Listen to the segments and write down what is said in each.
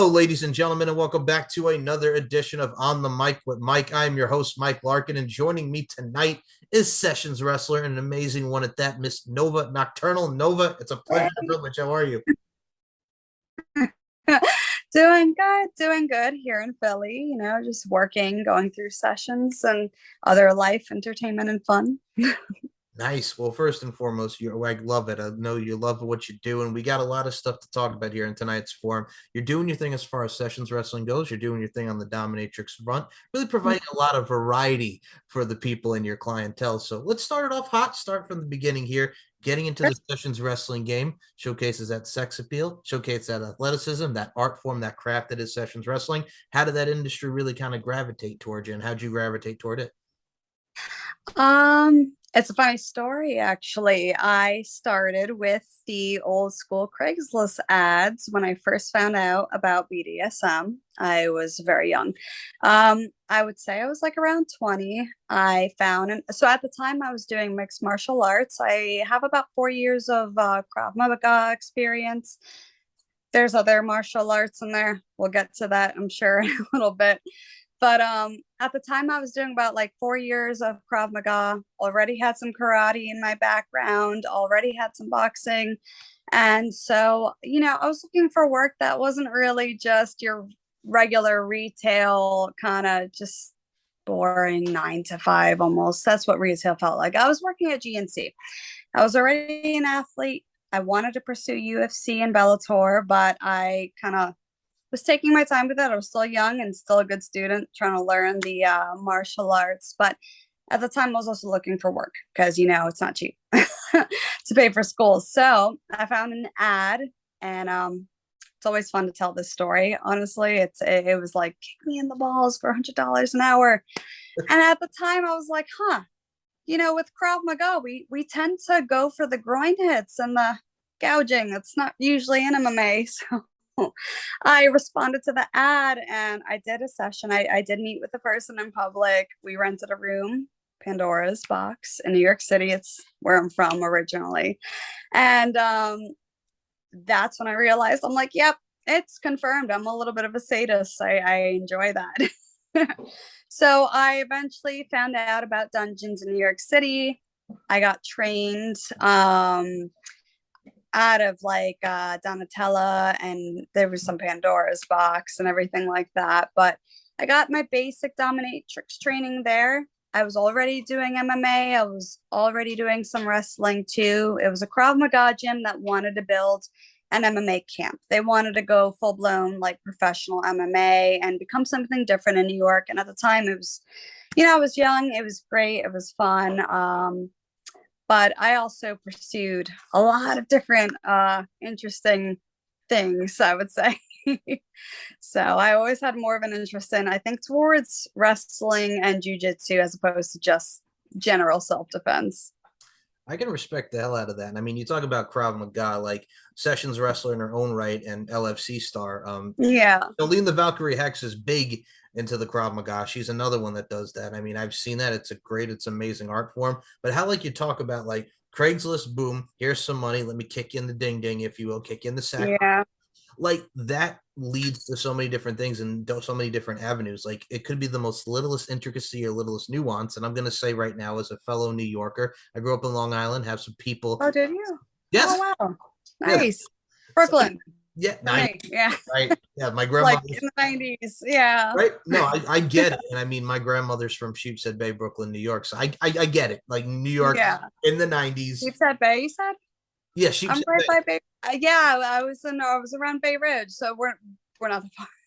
Hello, ladies and gentlemen, and welcome back to another edition of On the Mic with Mike. I'm your host, Mike Larkin, and joining me tonight is Sessions wrestler, and an amazing one at that, Miss Nova Nocturnal. Nova, it's a pleasure and privilege. How are you? Doing good here in Philly, just working, going through sessions and other life entertainment and fun. Nice. Well, first and foremost, I love it. I know you love what you do, and we got a lot of stuff to talk about here in tonight's forum. You're doing your thing as far as Sessions wrestling goes. You're doing your thing on the dominatrix front, really providing a lot of variety for the people in your clientele. So let's start it off hot. Start from the beginning here. Getting into the Sessions wrestling game showcases that sex appeal, showcases that athleticism, that art form, that craft that is Sessions wrestling. How did that industry really kind of gravitate towards you, and how'd you gravitate toward it? It's a funny story, actually. I started with the old school Craigslist ads when I first found out about BDSM. I was very young. I would say I was like around 20. I found, and so at the time I was doing mixed martial arts. I have about 4 years of Krav Maga experience. There's other martial arts in there. We'll get to that, I'm sure, in a little bit. But at the time, I was doing about like 4 years of Krav Maga, already had some karate in my background, already had some boxing. And so, I was looking for work that wasn't really just your regular retail kind of just boring 9 to 5 almost. That's what retail felt like. I was working at GNC. I was already an athlete. I wanted to pursue UFC and Bellator, but I kind of was taking my time with it. I was still young and still a good student trying to learn the martial arts. But at the time, I was also looking for work because, it's not cheap to pay for school. So I found an ad, and it's always fun to tell this story. Honestly, it was like, kick me in the balls for $100 an hour. And at the time, I was like, with Krav Maga, we tend to go for the groin hits and the gouging. It's not usually in MMA. So I responded to the ad and I did a session. I did meet with a person in public. We rented a room, Pandora's Box in New York City. It's where I'm from originally. And that's when I realized, I'm like, yep, it's confirmed. I'm a little bit of a sadist. I enjoy that. So I eventually found out about dungeons in New York City. I got trained out of like Donatella, and there was some Pandora's Box and everything like that. But I got my basic dominatrix training there. I was already doing MMA. I was already doing some wrestling too. It was a Krav Maga gym that wanted to build an MMA camp. They wanted to go full blown like professional MMA and become something different in New York. And at the time, it was, I was young. It was great. It was fun. But I also pursued a lot of different interesting things, I would say. So I always had more of an interest in, I think, towards wrestling and jujitsu as opposed to just general self-defense. I can respect the hell out of that. And I mean, you talk about Krav Maga, like Sessions wrestler in her own right and LFC star. Yeah. Jolene the Valkyrie Hex is big into the Krav Maga. She's another one that does that. I mean, I've seen that. It's amazing art form. But how like you talk about like Craigslist, boom, here's some money. Let me kick in the ding ding, if you will, kick in the sack. Yeah. Like that leads to so many different things and so many different avenues. Like it could be the most littlest intricacy or littlest nuance. And I'm going to say right now, as a fellow New Yorker, I grew up in Long Island, have some people. Oh, did you? Yes. Oh, wow. Yeah. Nice. Brooklyn Yeah. for Nice. me. Yeah. Right. Yeah. My Like grandmother. in the 90s. Yeah. Right. No, I get it. And I mean, my grandmother's from Sheepshead Bay, Brooklyn, New York. So I get it. Like New York Yeah. in the 90s. Sheepshead Bay, you said? Yeah. I'm Sheepshead right Bay. by Bay. Yeah, I was around Bay Ridge, so we're not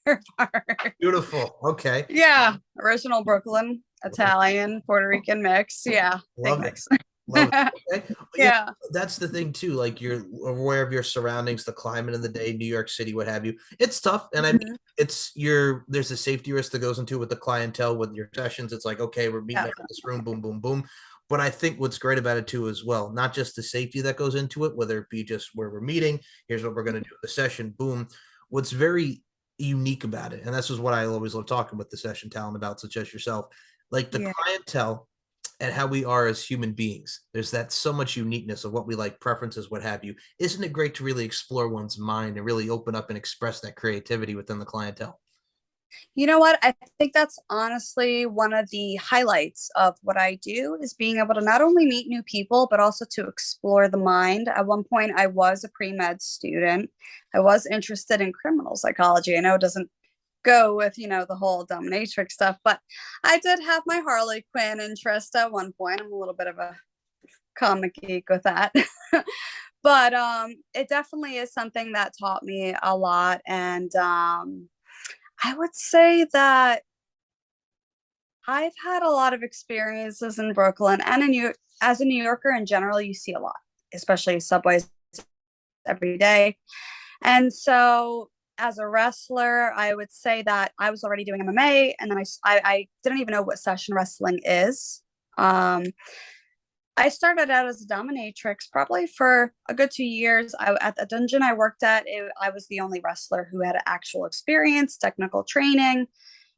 far apart. Beautiful. Okay. Yeah, original Brooklyn, Italian, Puerto Rican mix. Yeah, big Love it. mix. Love it. Okay. Yeah, Yeah. that's the thing too. Like you're aware of your surroundings, the climate of the day, New York City, what have you. It's tough. And I mean, Mhm. there's a safety risk that goes into it with the clientele, with your sessions. It's like, okay, we're meeting Yeah. up in this room, boom, boom, boom. But I think what's great about it too, as well, not just the safety that goes into it, whether it be just where we're meeting, here's what we're going to do in the session, boom. What's very unique about it, and this is what I always love talking with the session talent about, such as yourself, like the Yeah. clientele and how we are as human beings. There's that so much uniqueness of what we like, preferences, what have you. Isn't it great to really explore one's mind and really open up and express that creativity within the clientele? You know what? I think that's honestly one of the highlights of what I do is being able to not only meet new people, but also to explore the mind. At one point, I was a pre-med student. I was interested in criminal psychology. I know it doesn't go with, the whole dominatrix stuff, but I did have my Harley Quinn interest at one point. I'm a little bit of a comic geek with that. But it definitely is something that taught me a lot. And I would say that I've had a lot of experiences in Brooklyn and in New as a New Yorker in general, you see a lot, especially subways every day. And so as a wrestler, I would say that I was already doing MMA, and then I didn't even know what session wrestling is. Um, I started out as a dominatrix probably for a good 2 years. At the dungeon I worked at, I was the only wrestler who had actual experience, technical training.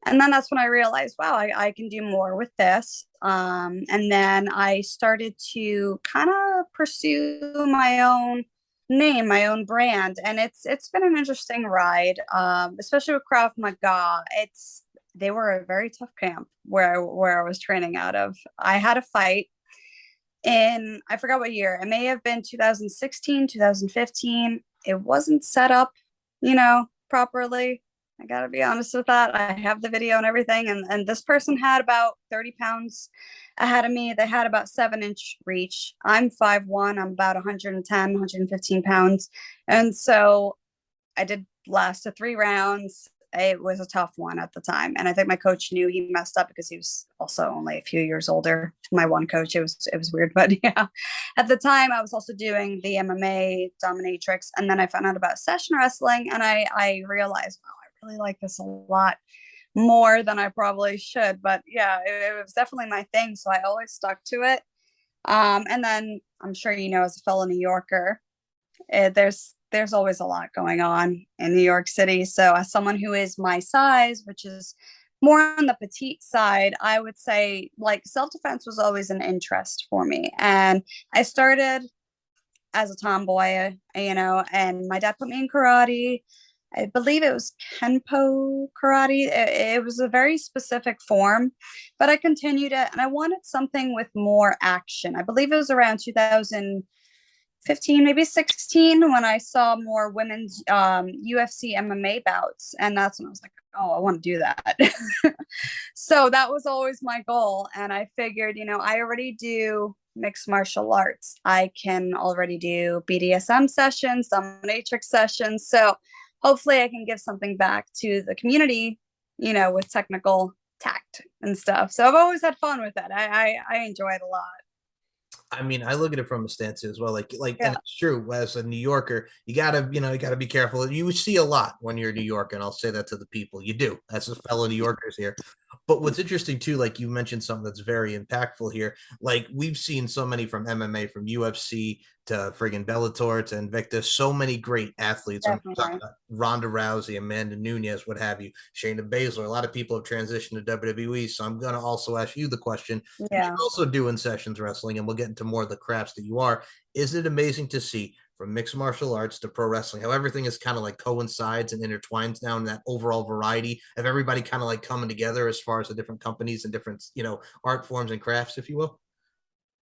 And then that's when I realized, wow, I can do more with this. And then I started to kind of pursue my own name, my own brand, and it's been an interesting ride, especially with Krav Maga. They were a very tough camp where I was training out of. I had a fight in, I forgot what year. It may have been 2016, 2015. It wasn't set up, properly. I gotta be honest with that. I have the video and everything, and this person had about 30 pounds ahead of me. They had about 7-inch reach. I'm 5'1". I'm about 110, 115 pounds, and so I did last to 3 rounds. It was a tough one at the time, and I think my coach knew he messed up because he was also only a few years older. My one coach, it was weird, but yeah. At the time, I was also doing the MMA dominatrix, and then I found out about session wrestling, and I realized, wow, I really like this a lot more than I probably should. But yeah, it was definitely my thing, so I always stuck to it. And then I'm sure as a fellow New Yorker, there's always a lot going on in New York City. So as someone who is my size, which is more on the petite side, I would say like self-defense was always an interest for me. And I started as a tomboy, and my dad put me in karate. I believe it was Kenpo karate. It was a very specific form, but I continued it and I wanted something with more action. I believe it was around 2015, maybe 16, when I saw more women's UFC MMA bouts. And that's when I was like, oh, I want to do that. So that was always my goal. And I figured, I already do mixed martial arts. I can already do BDSM sessions, dominatrix sessions. So hopefully I can give something back to the community, with technical tact and stuff. So I've always had fun with it. I enjoy it a lot. I mean, I look at it from a stance as well. And Yeah, it's true. As a New Yorker, you gotta be careful. You see a lot when you're a New Yorker, and I'll say that to the people. You do, as a fellow New Yorkers here. But what's interesting too, like you mentioned something that's very impactful here. Like we've seen so many from MMA, from UFC to friggin' Bellator to Invictus, so many great athletes. I'm talking definitely. about Ronda Rousey, Amanda Nunes, what have you, Shayna Baszler. A lot of people have transitioned to WWE. So I'm gonna also ask you the question, because Yeah. you're also doing sessions wrestling, and we'll get into more of the crafts that you are. Is it amazing to see from mixed martial arts to pro wrestling, how everything is kind of like coincides and intertwines now in that overall variety of everybody kind of like coming together as far as the different companies and different, art forms and crafts, if you will?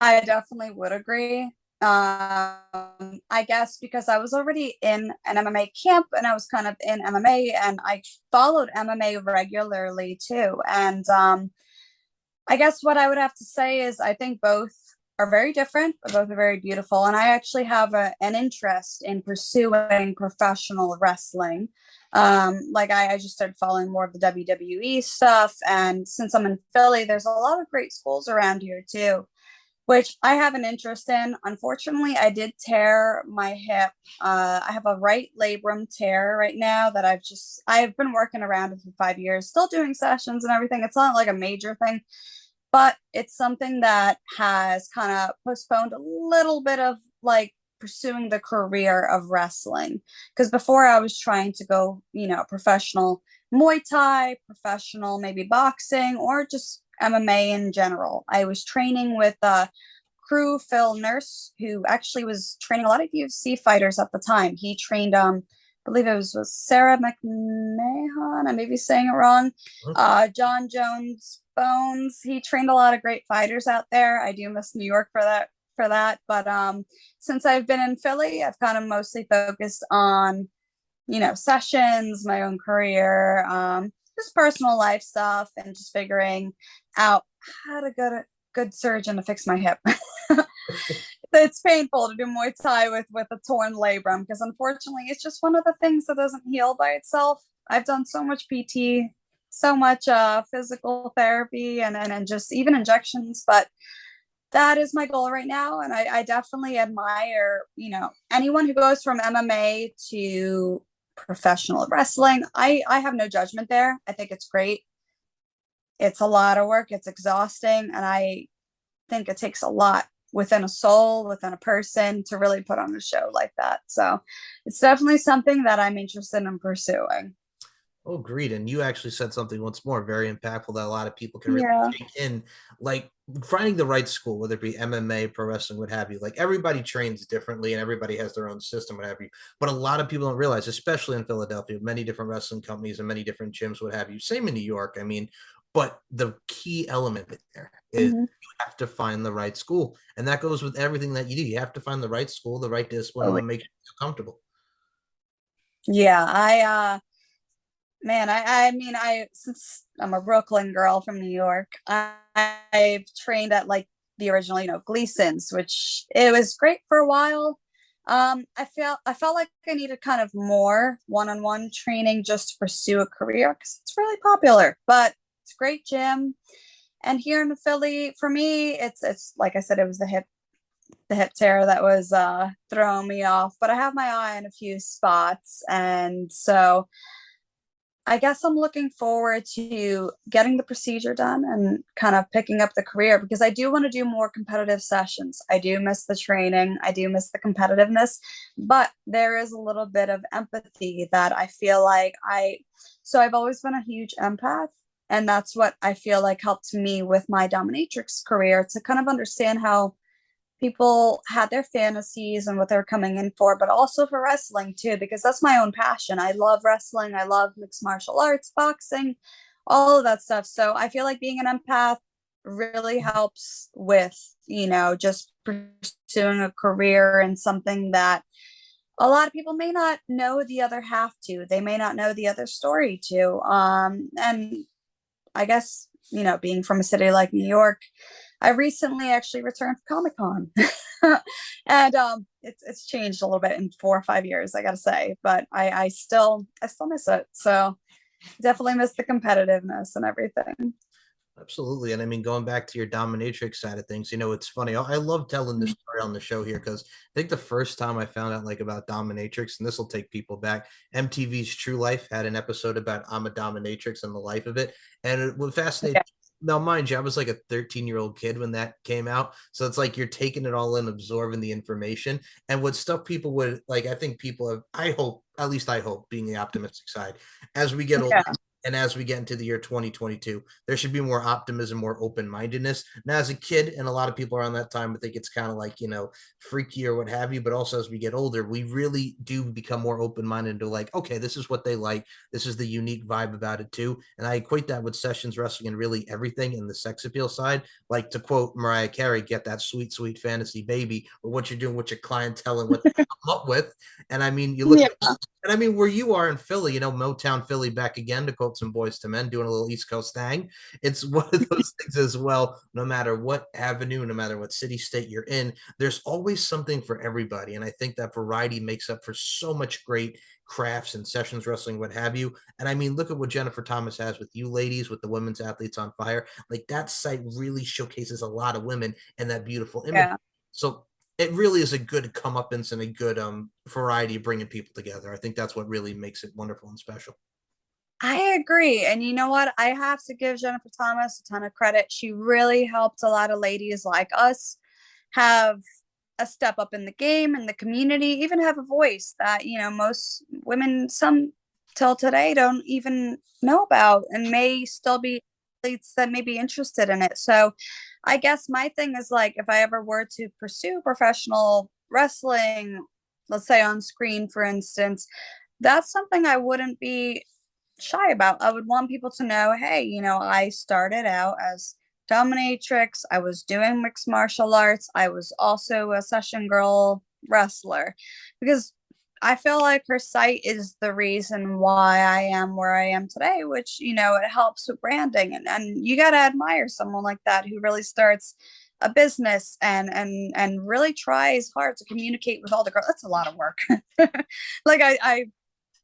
I definitely would agree. I guess because I was already in an MMA camp and I was kind of in MMA and I followed MMA regularly too. And I guess what I would have to say is I think both are very different, but both are very beautiful. And I actually have an interest in pursuing professional wrestling. Like I just started following more of the WWE stuff. And since I'm in Philly, there's a lot of great schools around here too, which I have an interest in. Unfortunately, I did tear my hip. I have a right labrum tear right now that I've been working around it for 5 years, still doing sessions and everything. It's not like a major thing, but it's something that has kind of postponed a little bit of like pursuing the career of wrestling. Because before I was trying to go, professional Muay Thai, professional maybe boxing, or just MMA in general. I was training with crew Phil Nurse, who actually was training a lot of UFC fighters at the time. He trained, I believe it was Sarah McMahon. I may be saying it wrong. Okay. John Jones Bones. He trained a lot of great fighters out there. I do miss New York for that. But since I've been in Philly, I've kind of mostly focused on sessions, my own career, just personal life stuff, and just figuring out how to go to good surgeon to fix my hip. It's painful to do Muay Thai with a torn labrum because unfortunately it's just one of the things that doesn't heal by itself. I've done so much PT, so much physical therapy, and just even injections, but that is my goal right now. And I definitely admire, anyone who goes from MMA to professional wrestling. I have no judgment there. I think it's great. It's a lot of work. It's exhausting. And I think it takes a lot within a soul, within a person to really put on a show like that. So it's definitely something that I'm interested in pursuing. Oh, agreed. And you actually said something once more very impactful that a lot of people can really Yeah. take in, like finding the right school, whether it be MMA, pro wrestling, what have you. Like everybody trains differently and everybody has their own system, what have you. But a lot of people don't realize, especially in Philadelphia, many different wrestling companies and many different gyms, what have you. Same in New York. I mean, but the key element there is Mhm. you have to find the right school. And that goes with everything that you do. You have to find the right school, the right discipline, and Oh, what makes you feel comfortable. yeah. I mean, since I'm a Brooklyn girl from New York, I've trained at like the original, Gleason's, which it was great for a while. I felt like I needed kind of more one-on-one training just to pursue a career because it's really popular, but it's a great gym. And here in Philly, for me, it's like I said, it was the hip tear that was throwing me off, but I have my eye on a few spots, and so I guess I'm looking forward to getting the procedure done and kind of picking up the career because I do want to do more competitive sessions. I do miss the training, I do miss the competitiveness, but there is a little bit of empathy that I feel like so I've always been a huge empath. And that's what I feel like helped me with my dominatrix career to kind of understand how people had their fantasies and what they're coming in for, but also for wrestling too, because that's my own passion. I love wrestling, I love mixed martial arts, boxing, all of that stuff. So I feel like being an empath really helps with, just pursuing a career and something that a lot of people may not know the other half to. They may not know the other story to. And I guess, being from a city like New York, I recently actually returned from Comic Con, and it's changed a little bit in 4 or 5 years, I gotta say, but I still miss it. So definitely miss the competitiveness and everything. Absolutely. And I mean, going back to your dominatrix side of things, it's funny. I love telling this Mhm. story on the show here because I think the first time I found out like about dominatrix, and this will take people back, MTV's True Life had an episode about I'm a dominatrix and the life of it. And it was fascinating. Yeah, Now, mind you, I was like a 13-year-old kid when that came out. So it's like you're taking it all in, absorbing the information. And what stuff people would like, I think people have, I hope, at least I hope, being the optimistic side, as we get older yeah, and as we get into the year 2022, there should be more optimism, more open mindedness. Now, as a kid, and a lot of people around that time, I think it's kind of like, freaky or what have you. But also, as we get older, we really do become more open minded to like, okay, this is what they like. This is the unique vibe about it, too. And I equate that with sessions wrestling and really everything in the sex appeal side. Like to quote Mariah Carey, get that sweet, sweet fantasy baby, or what you're doing with your clientele and what they come up with. And I mean, you look yeah. at and I mean, where you are in Philly, Motown Philly back again, to quote some Boys to Men, doing a little East Coast thing. It's one of those things as well. No matter what avenue, no matter what city, state you're in, there's always something for everybody. And I think that variety makes up for so much great crafts and sessions wrestling, what have you. And I mean, look at what Jennifer Thomas has with you ladies, with the women's athletes on fire. Like that site really showcases a lot of women and that beautiful image. Yeah. So it really is a good comeuppance and a good variety of bringing people together. I think that's what really makes it wonderful and special. I agree. And you know what? I have to give Jennifer Thomas a ton of credit. She really helped a lot of ladies like us have a step up in the game and the community, even have a voice that, most women, some till today, don't even know about and may still be. athletes that may be interested in it. So I guess my thing is like if I ever were to pursue professional wrestling, let's say on screen, for instance, that's something I wouldn't be shy about. I would want people to know, hey, I started out as dominatrix. I was doing mixed martial arts. I was also a session girl wrestler because I feel like her site is the reason why I am where I am today, which, it helps with branding. And you got to admire someone like that who really starts a business and really tries hard to communicate with all the girls. That's a lot of work. Like I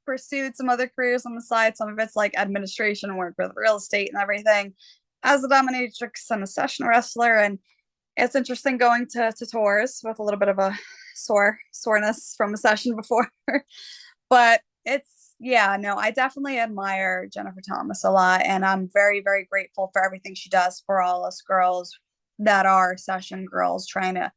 pursued some other careers on the side. Some of it's like administration work with real estate and everything as a dominatrix and a session wrestler. And it's interesting going to tours with a little bit of a soreness from a session before. But it's, yeah, no, I definitely admire Jennifer Thomas a lot. And I'm very, very grateful for everything she does for all us girls that are session girls trying to,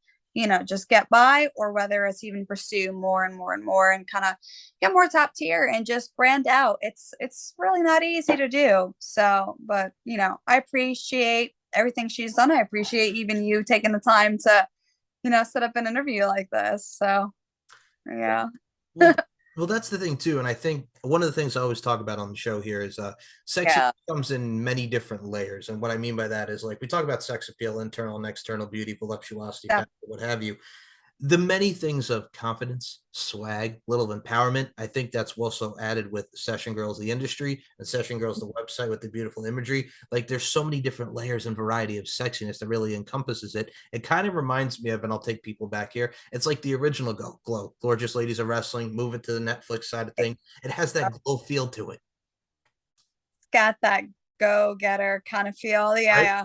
just get by, or whether it's even pursue more and more and more and kind of get more top tier and just brand out. It's really not easy to do. So, but I appreciate everything she's done. I appreciate even you taking the time to, set up an interview like this. So yeah. Well, well, that's the thing too, and I think one of the things I always talk about on the show here is sex Yeah. comes in many different layers, and what I mean by that is like we talk about sex appeal, internal and external beauty, voluptuosity, Yeah. what have you. The many things of confidence, swag, little empowerment. I think that's also added with Session Girls, the industry, and Session Girls, the website with the beautiful imagery. Like there's so many different layers and variety of sexiness that really encompasses it. It kind of reminds me of, and I'll take people back here. It's like the original Glow, Gorgeous Ladies of Wrestling, move it to the Netflix side of thing. It has that glow feel to it, Got that go getter kind of feel. Yeah, right? yeah.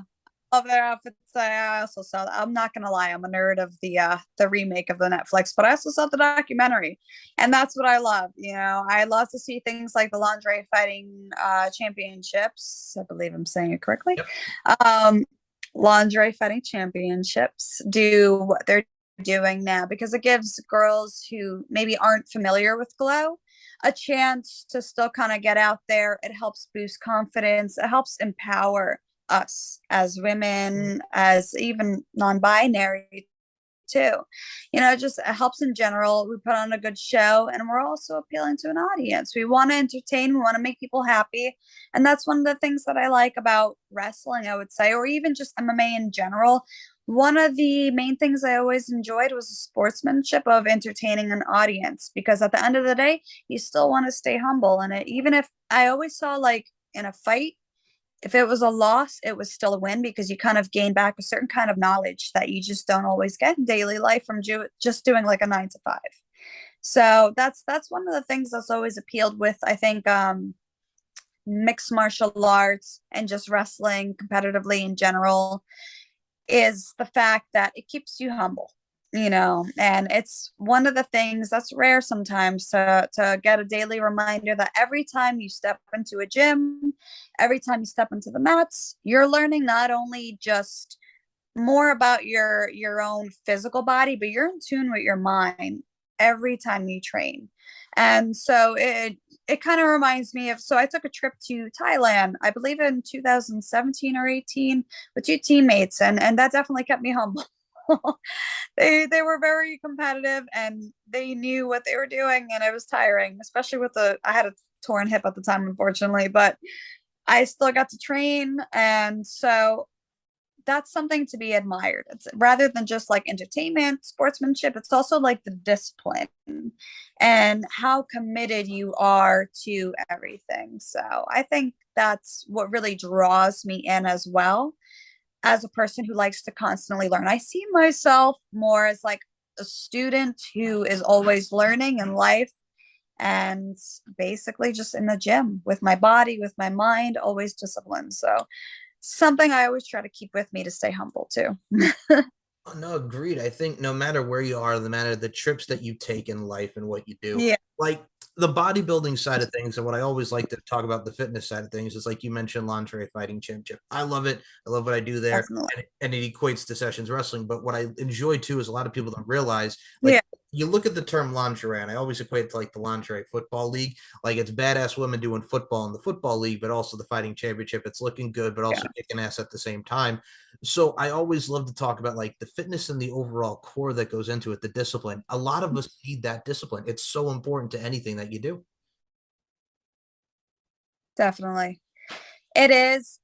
Love their outfits. I also saw that. I'm not gonna lie, I'm a nerd of the remake of the Netflix, but I also saw the documentary. And that's what I love. I love to see things like the lingerie fighting championships. I believe I'm saying it correctly. Yep. Um lingerie fighting championships do what they're doing now because it gives girls who maybe aren't familiar with Glow a chance to still kind of get out there. It helps boost confidence. It helps empower us as women, as even non-binary too. It just helps in general. We put on a good show and we're also appealing to an audience. We want to entertain, we want to make people happy. And that's one of the things that I like about wrestling, I would say, or even just MMA in general. One of the main things I always enjoyed was the sportsmanship of entertaining an audience because at the end of the day, you still want to stay humble in it. Even if I always saw like in a fight, if it was a loss, it was still a win because you kind of gain back a certain kind of knowledge that you just don't always get in daily life from just doing like a 9 to 5. So that's one of the things that's always appealed with, I think, mixed martial arts and just wrestling competitively in general is the fact that it keeps you humble, and it's one of the things that's rare sometimes to get a daily reminder that every time you step into a gym, every time you step into the mats, you're learning not only just more about your own physical body, but you're in tune with your mind every time you train. And so it kind of reminds me of, so I took a trip to Thailand, I believe in 2017 or 18, with two teammates, and that definitely kept me humble. They were very competitive and they knew what they were doing, and it was tiring, especially with I had a torn hip at the time, unfortunately, but I still got to train. And so that's something to be admired. It's rather than just like entertainment, sportsmanship, it's also like the discipline and how committed you are to everything. So I think that's what really draws me in as well, as a person who likes to constantly learn. I see myself more as like a student who is always learning in life and basically just in the gym with my body, with my mind, always disciplined. So something I always try to keep with me to stay humble too. Oh, no, agreed. I think no matter where you are, no matter the trips that you take in life and what you do, Yeah, like the bodybuilding side of things, and what I always like to talk about the fitness side of things is like you mentioned, lingerie fighting championship. I love it. I love what I do there, definitely. and it equates to sessions wrestling. But what I enjoy too is a lot of people don't realize, like Yeah, you look at the term lingerie, and I always equate it to like the lingerie football league. Like it's badass women doing football in the football league, but also the fighting championship. It's looking good, but also Yeah, kicking ass at the same time. So I always love to talk about like the fitness and the overall core that goes into it, the discipline. A lot of us need that discipline. It's so important to anything that you do. definitely. It is.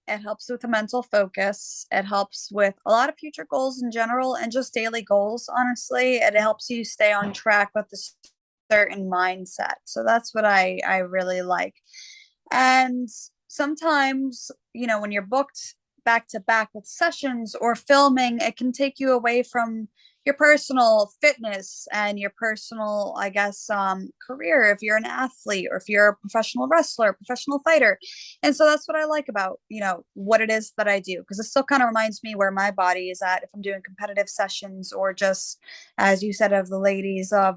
It helps with the mental focus. It helps with a lot of future goals in general and just daily goals, honestly. It helps you stay on track with a certain mindset. So that's what I really like. And sometimes, when you're booked back to back with sessions or filming, it can take you away from your personal fitness and your personal, I guess, career if you're an athlete or if you're a professional wrestler, professional fighter. And so that's what I like about, what it is that I do, because it still kind of reminds me where my body is at if I'm doing competitive sessions or just, as you said, of the ladies of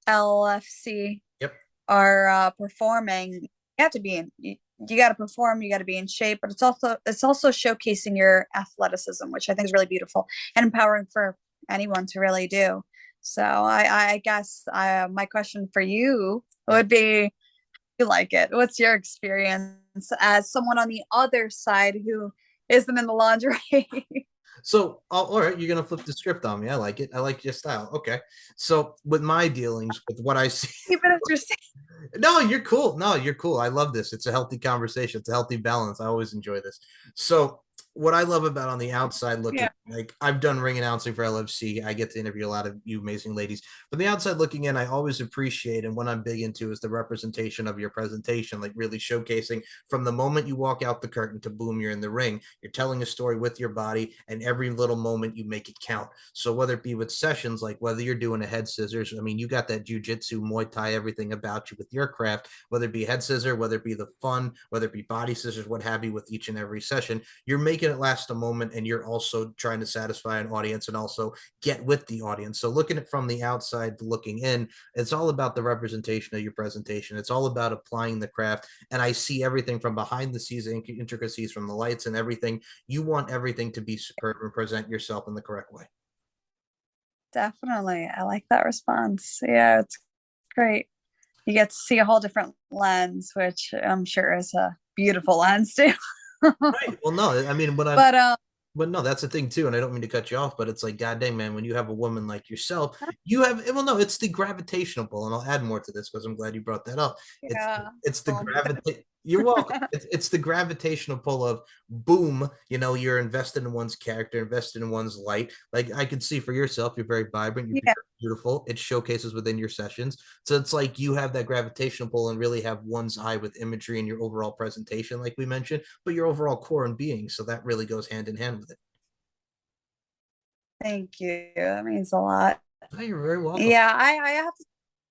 LFC Yep. are performing. You have to be in you got to perform, you got to be in shape, but it's also showcasing your athleticism, which I think is really beautiful and empowering for anyone to really do. So I guess my question for you Yep. would be, you like it, what's your experience as someone on the other side who isn't in the lingerie? So, all right, you're gonna flip the script on me. I like it. I like your style. Okay. So, with my dealings, with what I see, Keep it interesting. no, you're cool. No, you're cool. I love this. It's a healthy conversation. It's a healthy balance. I always enjoy this. So, what I love about on the outside looking, Yeah. like I've done ring announcing for LFC. I get to interview a lot of you amazing ladies. From the outside looking in, I always appreciate, and what I'm big into is the representation of your presentation, like really showcasing from the moment you walk out the curtain to boom, you're in the ring. You're telling a story with your body, and every little moment you make it count. So whether it be with sessions, like whether you're doing a head scissors, I mean, you got that jujitsu, Muay Thai, everything about you with your craft, whether it be head scissor, whether it be the fun, whether it be body scissors, what have you, with each and every session, you're making it last a moment, and you're also trying to satisfy an audience and also get with the audience. So looking at from the outside looking in, it's all about the representation of your presentation. It's all about applying the craft. And I see everything from behind the scenes intricacies, from the lights and everything. You want everything to be superb and present yourself in the correct way. Definitely, I like that response. Yeah, it's great. You get to see a whole different lens, which I'm sure is a beautiful lens too. Right. Well, no, I mean, when I'm But But no, that's the thing too, and I don't mean to cut you off, but it's like, god dang, man, when you have a woman like yourself, you have, well, no, it's the gravitational pull, and I'll add more to this because I'm glad you brought that up. yeah, It's the well, gravitate. You're welcome. It's the gravitational pull of boom. You're invested in one's character, invested in one's light. Like I could see for yourself, you're very vibrant, you're yeah, very beautiful. It showcases within your sessions, so it's like you have that gravitational pull and really have one's eye with imagery and your overall presentation, like we mentioned, but your overall core and being. So that really goes hand in hand with it. thank you. That means a lot. Oh, you're very welcome. Yeah, I have to.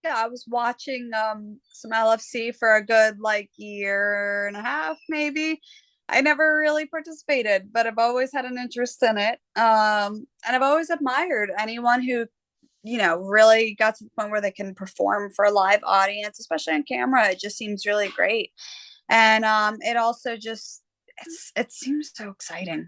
Yeah, I was watching some LFC for a good like year and a half, maybe. I never really participated, but I've always had an interest in it. And I've always admired anyone who really got to the point where they can perform for a live audience, especially on camera. It just seems really great. And it also just it seems so exciting.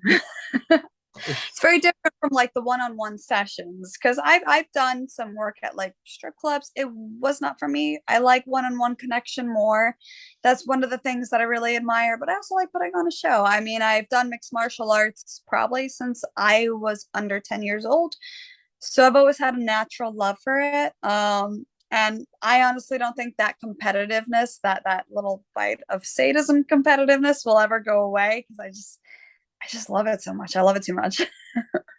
It's very different from like the one-on-one sessions, because I've done some work at like strip clubs. It was not for me. I like one-on-one connection more. That's one of the things that I really admire, but I also like putting on a show. I mean, I've done mixed martial arts probably since I was under 10 years old. So I've always had a natural love for it. And I honestly don't think that competitiveness, that little bite of sadism competitiveness will ever go away, because I just love it so much. I love it too much.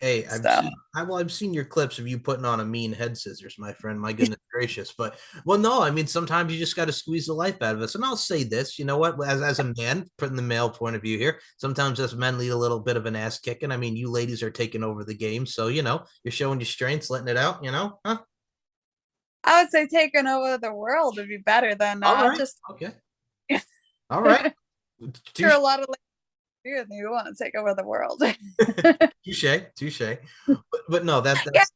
Hey, So I've seen your clips of you putting on a mean head scissors, my friend. My goodness gracious. But well, no, I mean sometimes you just got to squeeze the life out of us. And I'll say this, you know what? As a man, putting the male point of view here, sometimes us men need a little bit of an ass kicking. I mean, you ladies are taking over the game, so you're showing your strengths, letting it out. Huh? I would say taking over the world would be better than All right, just okay, all right. you're Touche, a lot of like you want to take over the world. touche, touche. But no, Yeah, that's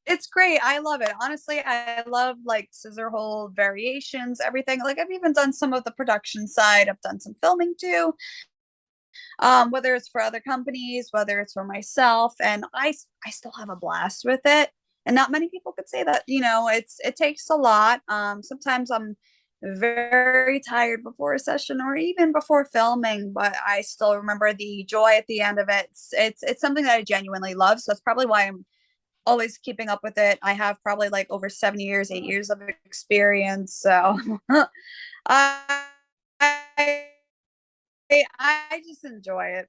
it's great. I love it. Honestly, I love like scissor hold variations, everything. Like I've even done some of the production side. I've done some filming too. Whether it's for other companies, whether it's for myself, and I still have a blast with it. And not many people could say that. It takes a lot. Sometimes I'm very tired before a session or even before filming, but I still remember the joy at the end of it. It's something that I genuinely love. So that's probably why I'm always keeping up with it. I have probably like over 7 years, 8 years of experience. So I, I I just enjoy it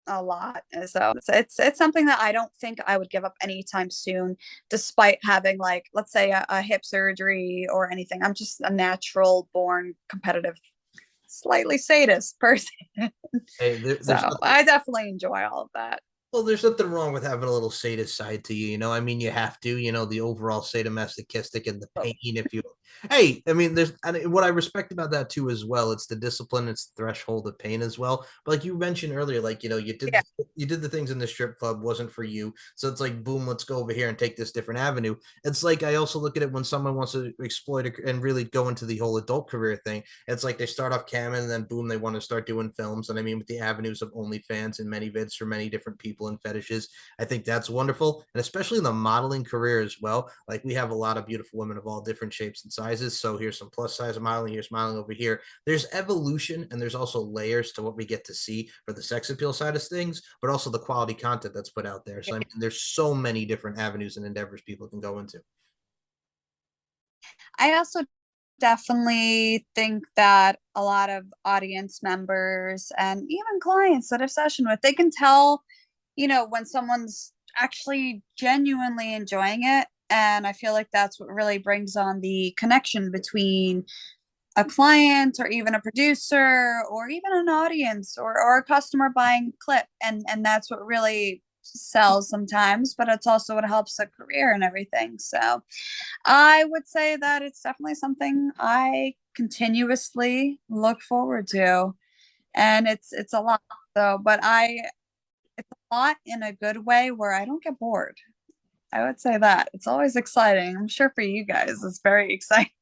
a lot. And so it's something that I don't think I would give up anytime soon, despite having, like, let's say a hip surgery or anything. I'm just a natural born competitive, slightly sadist person. Hey, there's So nothing. I definitely enjoy all of that. Well, there's nothing wrong with having a little sadist side to you, I mean, you have to, the overall sadomasochistic and the pain, if you. Hey, I mean, what I respect about that too as well. It's the discipline, it's the threshold of pain as well. But like you mentioned earlier, like Yeah. you did the things in the strip club wasn't for you, so it's like boom, let's go over here and take this different avenue. It's like I also look at it when someone wants to exploit and really go into the whole adult career thing. It's like they start off cam and then boom, they want to start doing films. And I mean, with the avenues of OnlyFans and many vids for many different people and fetishes, I think that's wonderful. And especially in the modeling career as well. Like we have a lot of beautiful women of all different shapes and sizes. So here's some plus size modeling, here's modeling over here. There's evolution and there's also layers to what we get to see for the sex appeal side of things, but also the quality content that's put out there. So I mean, there's so many different avenues and endeavors people can go into. I also definitely think that a lot of audience members and even clients that I've session with, they can tell, when someone's actually genuinely enjoying it. And I feel like that's what really brings on the connection between a client or even a producer or even an audience or a customer buying clip. And that's what really sells sometimes, but it's also what helps a career and everything. So I would say that it's definitely something I continuously look forward to. And it's a lot, though, but I it's a lot in a good way where I don't get bored. I would say that. It's always exciting. I'm sure for you guys it's very exciting.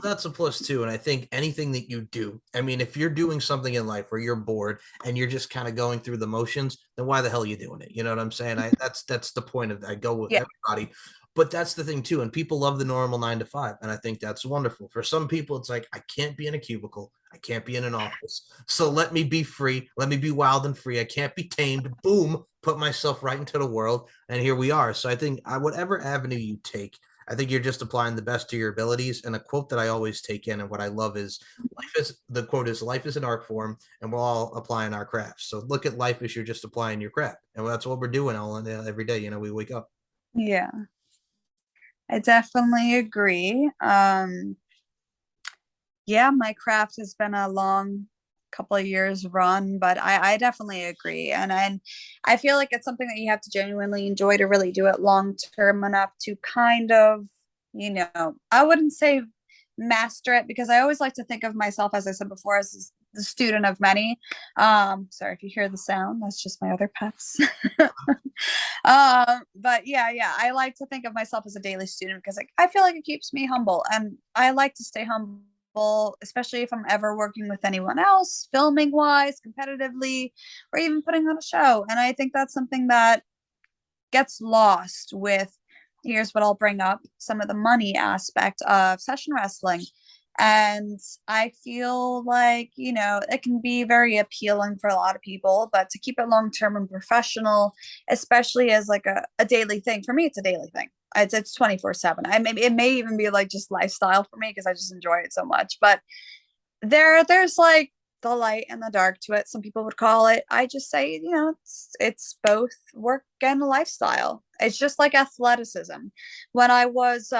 That's a plus too. And I think anything that you do, I mean, if you're doing something in life where you're bored and you're just kind of going through the motions, then why the hell are you doing it? You know what I'm saying? That's the point of I go with Yeah. everybody. But that's the thing too. And people love the normal 9 to 5. And I think that's wonderful. For some people, it's like, I can't be in a cubicle. I can't be in an office. So let me be free. Let me be wild and free. I can't be tamed. Boom, put myself right into the world. And here we are. So I think whatever avenue you take, I think you're just applying the best to your abilities. And a quote that I always take in and what I love is life is an art form and we're all applying our crafts. So look at life as you're just applying your craft. And that's what we're doing every day. We wake up. Yeah. I definitely agree. Yeah, my craft has been a long couple of years run, but I definitely agree. And I feel like it's something that you have to genuinely enjoy to really do it long term enough to kind of, I wouldn't say master it because I always like to think of myself, as I said before, as the student of many. Sorry if you hear the sound, that's just my other pets. But yeah, I like to think of myself as a daily student because I feel like it keeps me humble, and I like to stay humble, especially if I'm ever working with anyone else, filming wise, competitively, or even putting on a show. And I think that's something that gets lost with, here's what I'll bring up, some of the money aspect of session wrestling. And I feel like, it can be very appealing for a lot of people, but to keep it long term and professional, especially as like a daily thing, for me, it's a daily thing. It's 24/7. It may even be like just lifestyle for me because I just enjoy it so much. But there's like the light and the dark to it, some people would call it. I just say, it's both work and a lifestyle. It's just like athleticism. When I was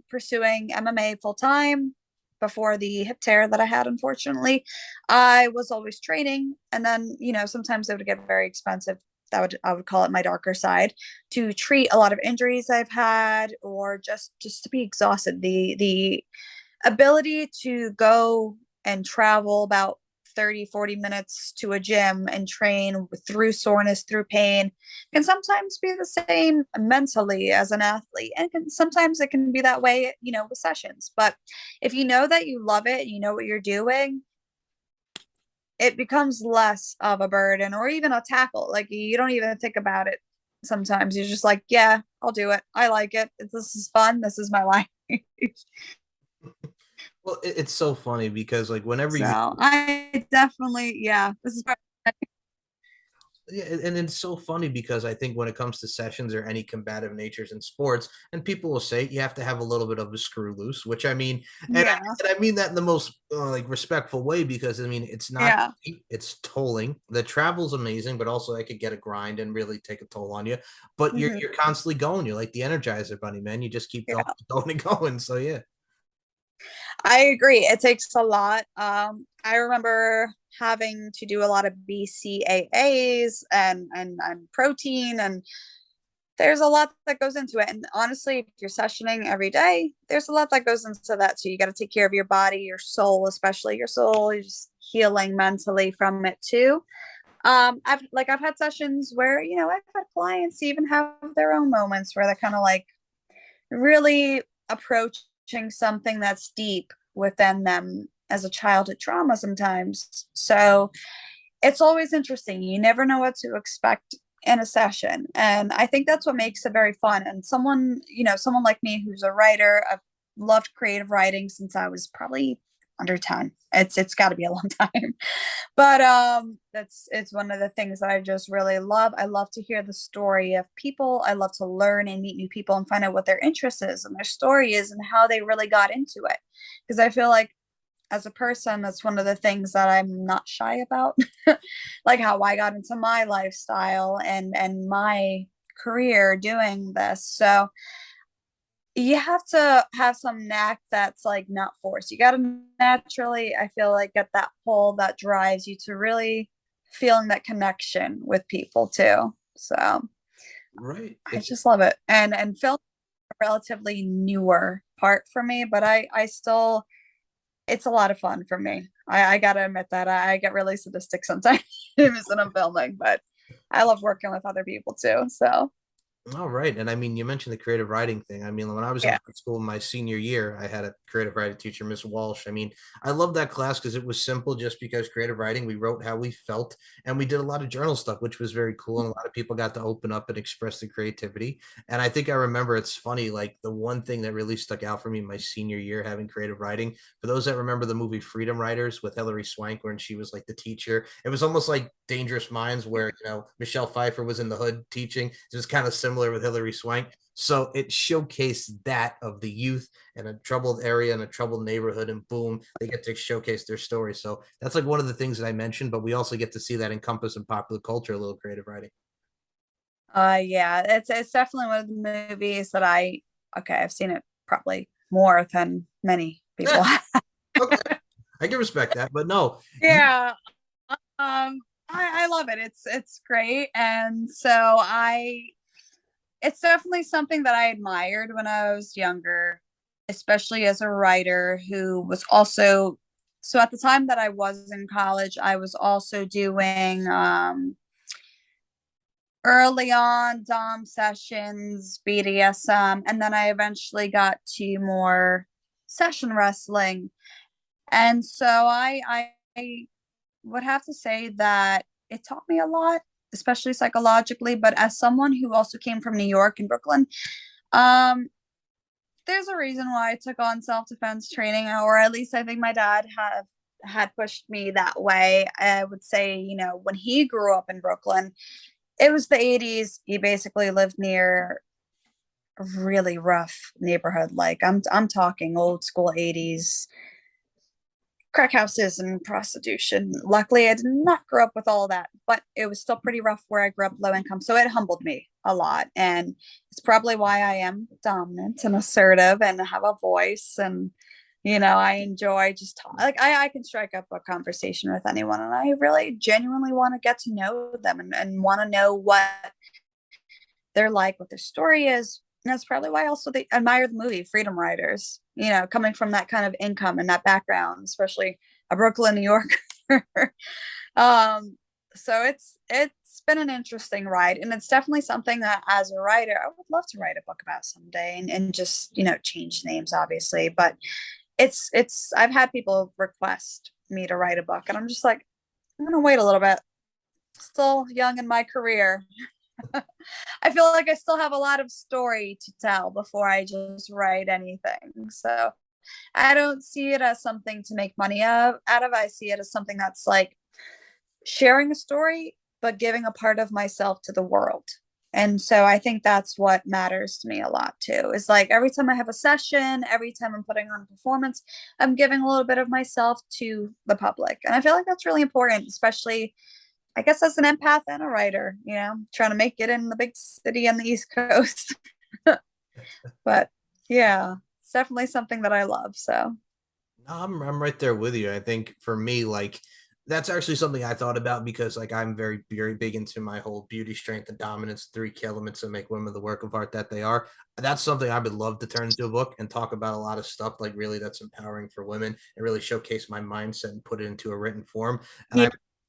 pursuing MMA full time before the hip tear that I had, unfortunately, I was always training, and then sometimes it would get very expensive. I would call it my darker side, to treat a lot of injuries I've had, or just to be exhausted. The ability to go and travel about 30-40 minutes to a gym and train through soreness, through pain, can sometimes be the same mentally as an athlete, and sometimes it can be that way, with sessions. But if you know that you love it, you know what you're doing, it becomes less of a burden or even a tackle. Like, you don't even think about it sometimes you're just like, yeah, I'll do it. I like it. This is fun. This is my life. Well, it's so funny because like whenever you So I definitely, yeah, this is yeah, and it's so funny because I think when it comes to sessions or any combative natures in sports, and people will say you have to have a little bit of a screw loose, which I mean, yeah, and I mean that in the most like respectful way because I mean it's not yeah. cheap, it's tolling. The travel's amazing, but also it could get a grind and really take a toll on you. But Mhm. you're constantly going. You're like the Energizer Bunny, man. You just keep going, Yeah. going and going. So yeah. I agree. It takes a lot. I remember having to do a lot of BCAAs and protein, and there's a lot that goes into it. And honestly, if you're sessioning every day, there's a lot that goes into that too. You got to take care of your body, your soul, especially your soul. You're just healing mentally from it too. I've had sessions where, I've had clients even have their own moments where they're kind of like really approaching something that's deep within them as a childhood trauma sometimes. So it's always interesting. You never know what to expect in a session. And I think that's what makes it very fun. And someone like me who's a writer, I've loved creative writing since I was probably under 10. It's got to be a long time. But that's it's one of the things that I just really love. I love to hear the story of people. I love to learn and meet new people and find out what their interest is and their story is and how they really got into it. Because I feel like as a person, that's one of the things that I'm not shy about. Like how I got into my lifestyle and my career doing this. So you have to have some knack that's like not forced. You got to naturally, I feel like, get that pull that drives you to really feeling that connection with people too. So Right. I just love it. And film a relatively newer part for me, but I still it's a lot of fun for me. I gotta admit that I get really sadistic sometimes when I'm filming, but I love working with other people too. So All right. And I mean, you mentioned the creative writing thing. I mean, when I was in yeah. high school, my senior year, I had a creative writing teacher, Miss Walsh. I mean, I love that class because it was simple just because creative writing, we wrote how we felt and we did a lot of journal stuff, which was very cool. And a lot of people got to open up and express their creativity. And I think I remember it's funny, like the one thing that really stuck out for me my senior year having creative writing, for those that remember the movie Freedom Writers with Hilary Swank, when she was like the teacher, it was almost like Dangerous Minds, where Michelle Pfeiffer was in the hood teaching. It was kind of similar with Hilary Swank. So it showcased that of the youth in a troubled area in a troubled neighborhood, and boom, they get to showcase their story. So that's like one of the things that I mentioned, but we also get to see that encompass in popular culture, a little creative writing. Yeah, it's definitely one of the movies that I've seen it probably more than many people. Yeah, okay, I can respect that, but no, you Yeah. I love it. It's great. And so it's definitely something that I admired when I was younger, especially as a writer who was also so at the time that I was in college, I was also doing early on Dom sessions, BDSM, and then I eventually got to more session wrestling. And so I would have to say that it taught me a lot, especially psychologically. But as someone who also came from New York and Brooklyn, um, there's a reason why I took on self-defense training, or at least I think my dad had pushed me that way. I would say, when he grew up in Brooklyn, it was the 80s. He basically lived near a really rough neighborhood. Like I'm talking old school 80s crack houses and prostitution. Luckily, I did not grow up with all that, but it was still pretty rough where I grew up, low income. So it humbled me a lot. And it's probably why I am dominant and assertive and have a voice. And, I enjoy just like I can strike up a conversation with anyone. And I really genuinely want to get to know them and want to know what they're like, what their story is. And that's probably why also they admire the movie Freedom Riders, coming from that kind of income and that background, especially a Brooklyn, New Yorker. um, so it's been an interesting ride. And it's definitely something that as a writer, I would love to write a book about someday and just, change names, obviously. But it's I've had people request me to write a book, and I'm just like, I'm gonna wait a little bit. Still young in my career. I feel like I still have a lot of story to tell before I just write anything. So I don't see it as something to make money out of. I see it as something that's like sharing a story, but giving a part of myself to the world. And so I think that's what matters to me a lot too. Is like every time I have a session, every time I'm putting on a performance, I'm giving a little bit of myself to the public. And I feel like that's really important, especially I guess as an empath and a writer, trying to make it in the big city on the East Coast. But yeah, it's definitely something that I love. So No, I'm right there with you. I think for me, like that's actually something I thought about because like I'm very big into my whole beauty, strength, and dominance, three key elements that make women the work of art that they are. That's something I would love to turn into a book and talk about a lot of stuff like really that's empowering for women and really showcase my mindset and put it into a written form. And yeah,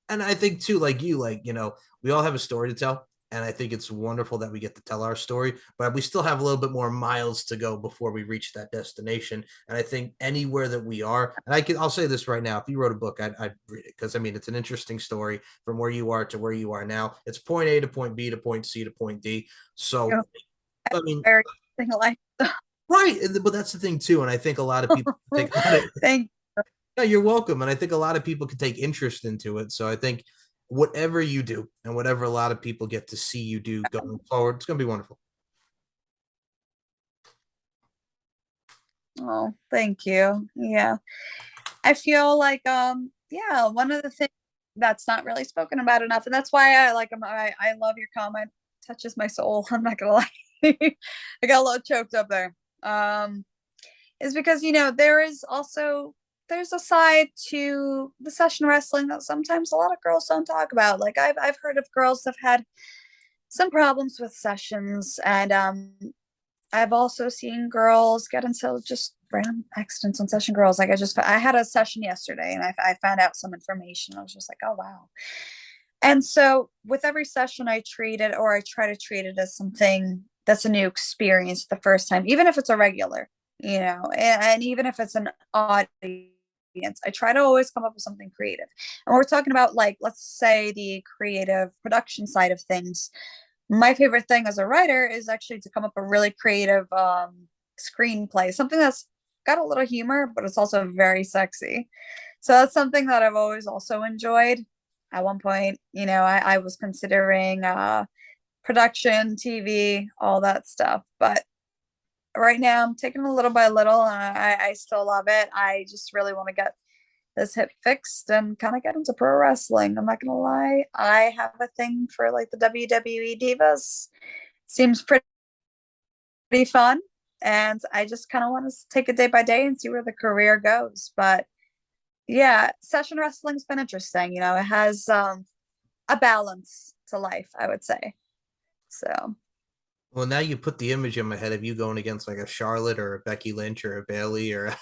I think too, like you, like, we all have a story to tell. And I think it's wonderful that we get to tell our story, but we still have a little bit more miles to go before we reach that destination. And I think anywhere that we are, and I'll say this right now: if you wrote a book, I'd read it because I mean it's an interesting story from where you are to where you are now. It's point A to point B to point C to point D. So I mean, very like right, but that's the thing too, and I think a lot of people take a lot of. thank No, you're welcome, and I think a lot of people can take interest into it. So I think whatever you do and whatever a lot of people get to see you do going forward, it's going to be wonderful. oh, thank you. Yeah. I feel like yeah, one of the things that's not really spoken about enough, and that's why I like I love your comment. Touches my soul. I'm not gonna lie. I got a little choked up there. Is because there's a side to the session wrestling that sometimes a lot of girls don't talk about. Like I've heard of girls that have had some problems with sessions, and I've also seen girls get into just random accidents on session girls. Like I had a session yesterday and I found out some information. I was just like, oh, wow. And so with every session I treat it, or I try to treat it as something that's a new experience the first time, even if it's a regular, and even if it's an audience, I try to always come up with something creative. And we're talking about like, let's say the creative production side of things. My favorite thing as a writer is actually to come up with a really creative screenplay, something that's got a little humor, but it's also very sexy. So that's something that I've always also enjoyed. At one point, I was considering production, TV, all that stuff. But right now, I'm taking it a little by little, and I still love it. I just really want to get this hip fixed and kind of get into pro wrestling. I'm not gonna lie, I have a thing for like the WWE divas. Seems pretty fun, and I just kind of want to take it day by day and see where the career goes. But yeah, session wrestling's been interesting. It has a balance to life, I would say. So Well, now you put the image in my head of you going against like a Charlotte or a Becky Lynch or a Bailey or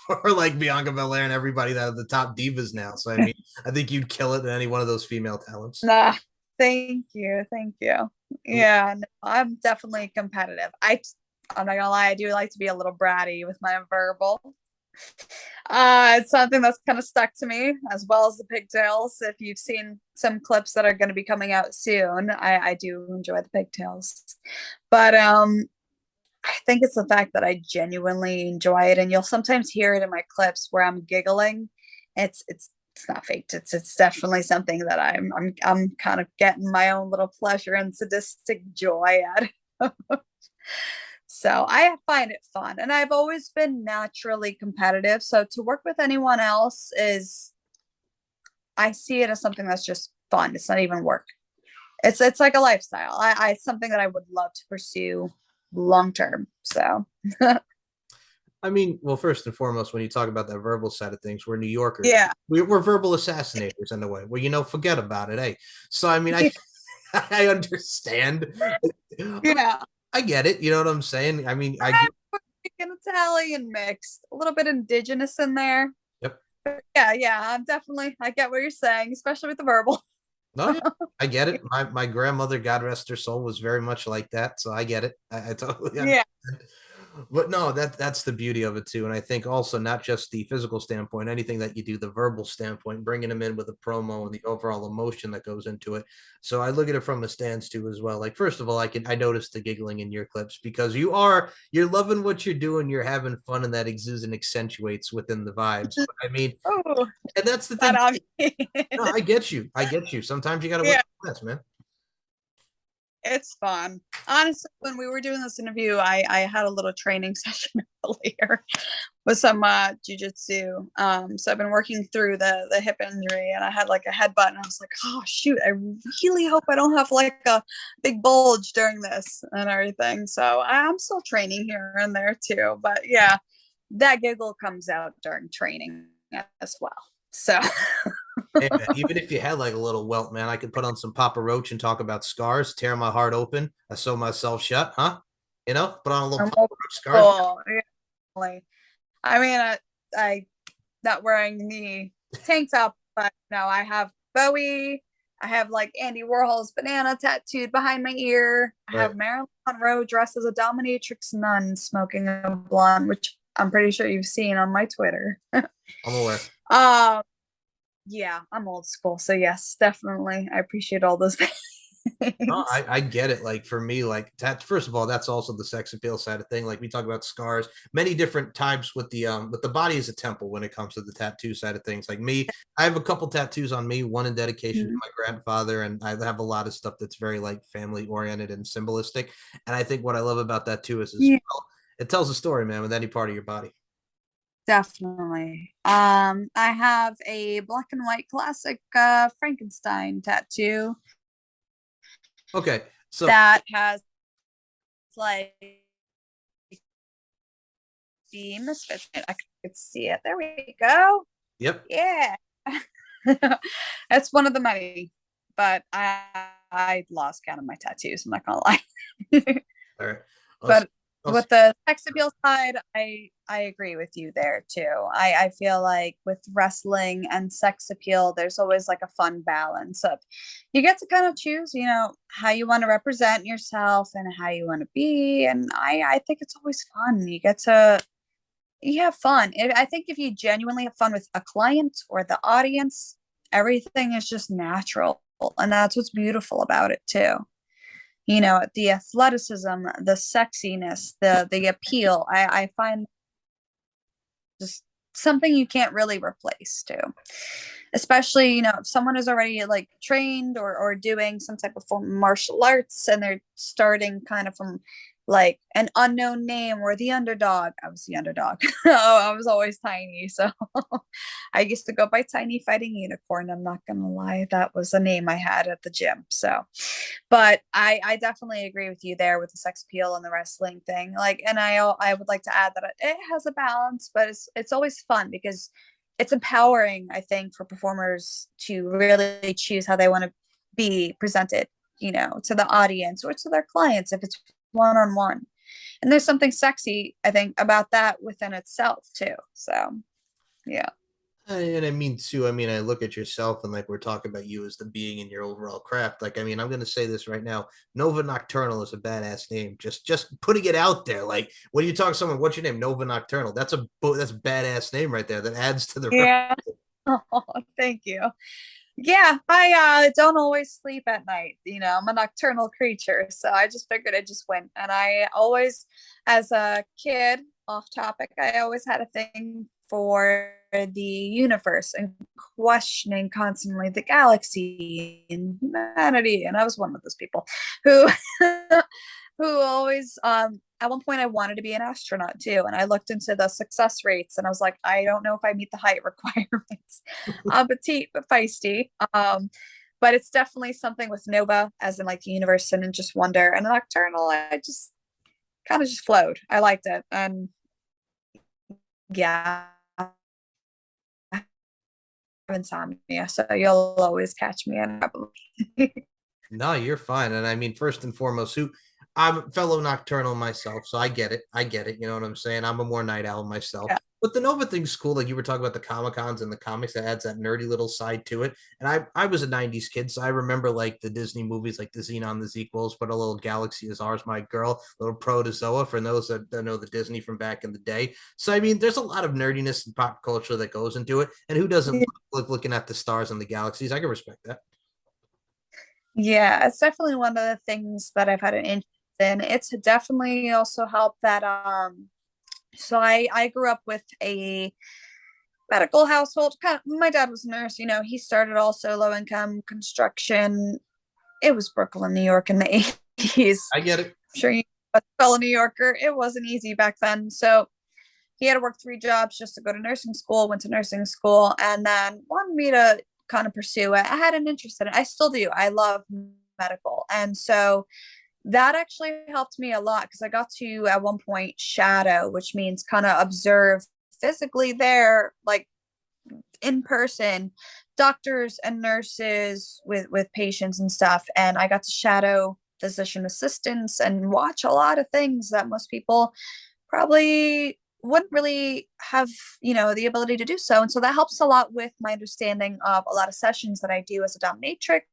or like Bianca Belair and everybody that are the top divas now. So I mean, I think you'd kill it in any one of those female talents. nah, thank you. Yeah, no, I'm definitely competitive. I'm not gonna lie, I do like to be a little bratty with my verbal. It's something that's kind of stuck to me, as well as the pigtails. If you've seen some clips that are going to be coming out soon, I do enjoy the pigtails. But I think it's the fact that I genuinely enjoy it, and you'll sometimes hear it in my clips where I'm giggling. It's not faked. It's definitely something that I'm kind of getting my own little pleasure and sadistic joy at. So I find it fun, and I've always been naturally competitive. So to work with anyone else I see it as something that's just fun. It's not even work. It's like a lifestyle. I something that I would love to pursue long term. So I mean, well, first and foremost, when you talk about that verbal side of things, we're New Yorkers. yeah, We're verbal assassinators in a way. Well, forget about it, eh? So I mean, I I understand. yeah. I get it. You know what I'm saying? I mean, I grew. An Italian mixed, a little bit indigenous in there. Yep. Yeah. I get what you're saying, especially with the verbal. No, yeah, I get it. My grandmother, God rest her soul, was very much like that. So I get it. I totally Yeah. understand. But no, that's the beauty of it too. And I think also not just the physical standpoint, anything that you do, the verbal standpoint, bringing them in with a promo and the overall emotion that goes into it. So I look at it from a stance too as well. Like first of all, I noticed the giggling in your clips because you're loving what you're doing, you're having fun, and that exudes and accentuates within the vibes. But I mean, Oh, and that's the not thing. on me. No, I get you. I get you. Sometimes you got to whip Yeah, the class, man. it's fun. Honestly, when we were doing this interview, I had a little training session earlier with some jujitsu. So I've been working through the hip injury, and I had like a headbutt, and I was like, oh shoot, I really hope I don't have like a big bulge during this and everything. So I'm still training here and there too. But yeah, that giggle comes out during training as well. So Hey man, even if you had like a little welt, man, I could put on some Papa Roach and talk about scars, tear my heart open. I sew myself shut, huh? You know, put on a little I'm Papa old Roach scars. school. Yeah, I mean, I not wearing the tank top, but no, I have Bowie. I have like Andy Warhol's banana tattooed behind my ear. I Right. have Marilyn Monroe dressed as a dominatrix nun smoking a blonde, which I'm pretty sure you've seen on my Twitter. I'm aware. um, yeah, I'm old school, so yes, definitely, I appreciate all those No, things. I get it. Like for me, like that first of all, that's also the sex appeal side of thing. Like we talk about scars, many different types with the body as a temple when it comes to the tattoo side of things. Like me, I have a couple tattoos on me, one in dedication to my grandfather, and I have a lot of stuff that's very like family oriented and symbolistic. And I think what I love about that too is Yeah, well, it tells a story, man, with any part of your body. definitely. I have a black and white classic Frankenstein tattoo Okay. So that has like the misfits. I could see it. There we go. yep. Yeah. That's one of the many, but I lost count of my tattoos. I'm not gonna lie. All right. Also, But also with the sex appeal side, I agree with you there too. I feel like with wrestling and sex appeal, there's always like a fun balance of you get to kind of choose, you know, how you want to represent yourself and how you want to be. And I think it's always fun. You get to you have fun. I think if you genuinely have fun with a client or the audience, everything is just natural. And that's what's beautiful about it too. You know, the athleticism, the sexiness, the appeal. I find just something you can't really replace too. Especially, you know, if someone is already like trained or doing some type of form of martial arts and they're starting kind of from like an unknown name or the underdog. I was the underdog. I was always tiny. So I used to go by Tiny Fighting Unicorn. I'm not gonna lie, that was a name I had at the gym. So but I definitely agree with you there with the sex appeal and the wrestling thing. Like, and I would like to add that it has a balance, but it's always fun because it's empowering, I think, for performers to really choose how they want to be presented, you know, to the audience or to their clients if it's one on one. And there's something sexy, I think, about that within itself too. So yeah. and I mean too, I mean, I look at yourself and like we're talking about you as the being in your overall craft. Like, I mean, I'm gonna say this right now. Nova Nocturnal is a badass name. Just putting it out there. Like when you talk to someone, what's your name? Nova Nocturnal. That's a badass name right there. That adds to the Yeah. Oh, thank you. Yeah, I don't always sleep at night. You know, I'm a nocturnal creature, so I just figured I'd just win. And I always, as a kid, off topic, I always had a thing for the universe and questioning constantly the galaxy and humanity. And I was one of those people who who always at one point I wanted to be an astronaut too. And I looked into the success rates and I was like, I don't know if I meet the height requirements. I'm petite but feisty. But it's definitely something with Nova, as in like the universe and just wonder. And Nocturnal, I just kind of just flowed. I liked it. And yeah, I have insomnia. So you'll always catch me in. No, you're fine. And I mean, first and foremost, I'm a fellow nocturnal myself, so I get it. I get it. You know what I'm saying? I'm a more night owl myself. Yeah. But the Nova thing's cool. Like you were talking about the Comic Cons and the comics, that adds that nerdy little side to it. And I was a '90s kid, so I remember like the Disney movies, like the Xenon, the sequels. But a little Galaxy is ours, my girl, little protozoa for those that know the Disney from back in the day. So I mean, there's a lot of nerdiness and pop culture that goes into it. And who doesn't look looking at the stars and the galaxies? I can respect that. Yeah, it's definitely one of the things that I've had an interest in. It's definitely also helped that so I grew up with a medical household. Kind of, my dad was a nurse, he started also low income construction. It was Brooklyn, New York in the 80s. I get it. I'm sure you know, a fellow New Yorker, it wasn't easy back then. So he had to work 3 jobs just to go to nursing school, went to nursing school, and then wanted me to kind of pursue it. I had an interest in it. I still do. I love medical. And so that actually helped me a lot because I got to at one point shadow, which means kind of observe physically there, like in person, doctors and nurses with patients and stuff. And I got to shadow physician assistants and watch a lot of things that most people probably wouldn't really have, the ability to do so. And so that helps a lot with my understanding of a lot of sessions that I do as a dominatrix,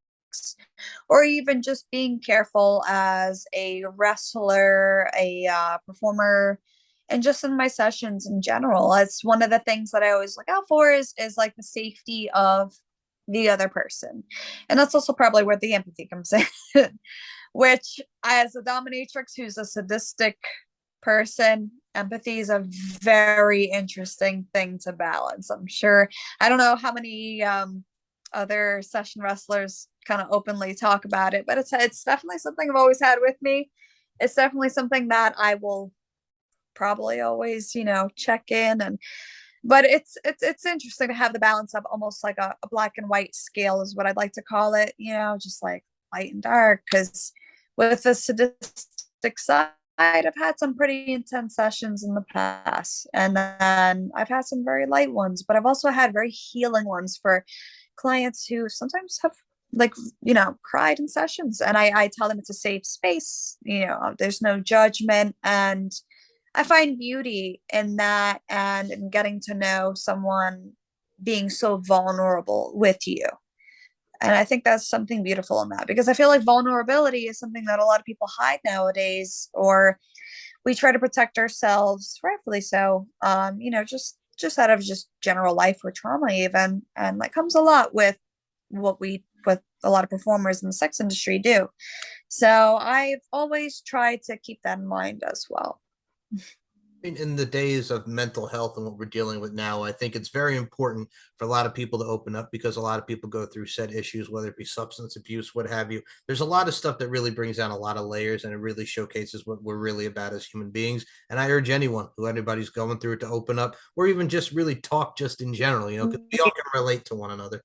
or even just being careful as a wrestler, a performer, and just in my sessions in general. It's one of the things that I always look out for is like the safety of the other person. And that's also probably where the empathy comes in, which as a dominatrix who's a sadistic person, empathy is a very interesting thing to balance. I'm sure, I don't know how many other session wrestlers kind of openly talk about it, but it's definitely something I've always had with me. It's definitely something that I will probably always, check in. And but it's interesting to have the balance of almost like a black and white scale is what I'd like to call it, just like light and dark. Because with the sadistic side, I've had some pretty intense sessions in the past, and then I've had some very light ones, but I've also had very healing ones for clients who sometimes have, like, cried in sessions. And I tell them it's a safe space, there's no judgment. And I find beauty in that and in getting to know someone being so vulnerable with you. And I think that's something beautiful in that, because I feel like vulnerability is something that a lot of people hide nowadays, or we try to protect ourselves, rightfully so. Just out of just general life or trauma even. And that comes a lot with what a lot of performers in the sex industry do. So I've always tried to keep that in mind as well. In the days of mental health and what we're dealing with now, I think it's very important for a lot of people to open up, because a lot of people go through said issues, whether it be substance abuse, what have you. There's a lot of stuff that really brings down a lot of layers, and it really showcases what we're really about as human beings. And I urge anyone who anybody's going through it to open up, or even just really talk just in general, because we all can relate to one another.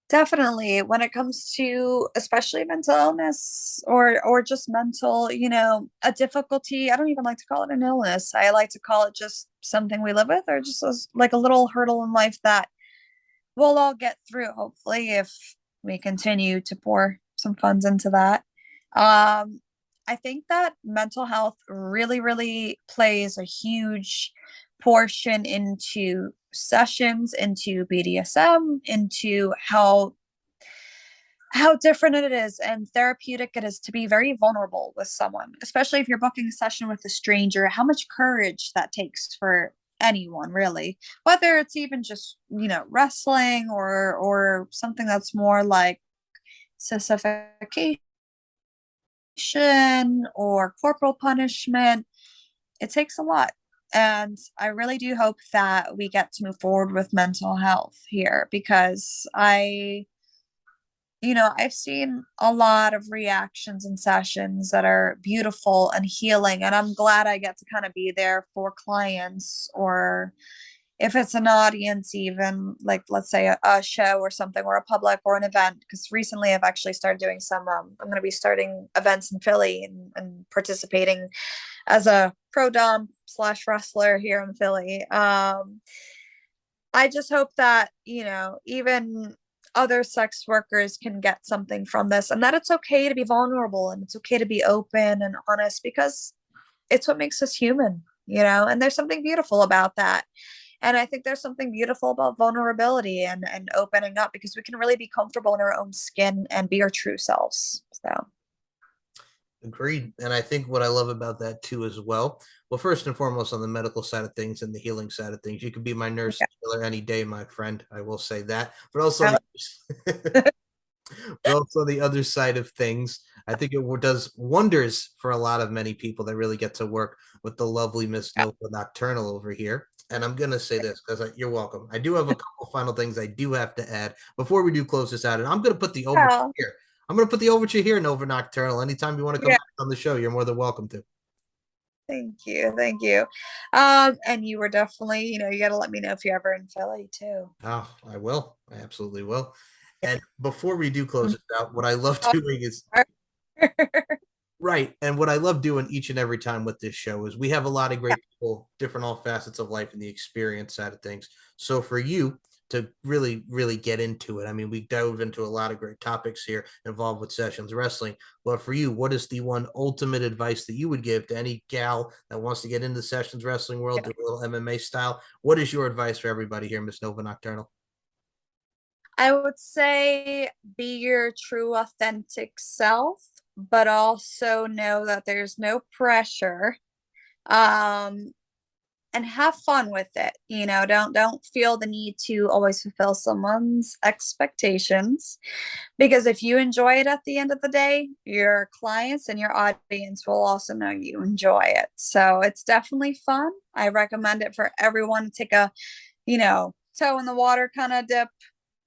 Definitely, when it comes to especially mental illness or just mental, a difficulty, I don't even like to call it an illness. I like to call it just something we live with, or just like a little hurdle in life that we'll all get through, hopefully, if we continue to pour some funds into that. I think that mental health really, really plays a huge portion into sessions, into BDSM, into how different it is and therapeutic it is to be very vulnerable with someone, especially if you're booking a session with a stranger, how much courage that takes for anyone, really, whether it's even just, wrestling or something that's more like sissification or corporal punishment. It takes a lot. And I really do hope that we get to move forward with mental health here, because I've seen a lot of reactions and sessions that are beautiful and healing, and I'm glad I get to kind of be there for clients, or if it's an audience, even like, let's say a show or something, or a public or an event. Because recently I've actually started doing some, I'm going to be starting events in Philly and participating as a pro dom slash wrestler here in Philly. I just hope that, even other sex workers can get something from this, and that it's okay to be vulnerable and it's okay to be open and honest because it's what makes us human, and there's something beautiful about that. And I think there's something beautiful about vulnerability and opening up because we can really be comfortable in our own skin and be our true selves. So, Agreed. And I think what I love about that too as well, first and foremost on the medical side of things and the healing side of things, you could be my nurse yeah. healer any day, my friend. I will say that. But also I the but also the other side of things, I think it does wonders for a lot of many people that really get to work with the lovely Miss yeah. Nova Nocturnal over here. And I'm gonna say this because you're welcome. I do have a couple final things I do have to add before we do close this out, and I'm gonna put the overture Yeah. here. I'm gonna put the overture here, Nova Nocturnal. Anytime you want to come Yeah. back on the show, you're more than welcome to. Thank you. Thank you. And you were definitely, you got to let me know if you're ever in Philly too. Oh, I will. I absolutely will. And before we do close it out, what I love doing is right. And what I love doing each and every time with this show is we have a lot of Yeah. great people, different all facets of life and the experience side of things. So for you to really, really get into it, I mean, we dove into a lot of great topics here involved with sessions wrestling. But for you, what is the one ultimate advice that you would give to any gal that wants to get into the sessions wrestling world, do a little MMA style? What is your advice for everybody here, Miss Nova Nocturnal? I would say be your true, authentic self, but also know that there's no pressure. Um, and have fun with it. Don't feel the need to always fulfill someone's expectations because if you enjoy it at the end of the day, your clients and your audience will also know you enjoy it. So it's definitely fun. I recommend it for everyone to take a, toe in the water kind of dip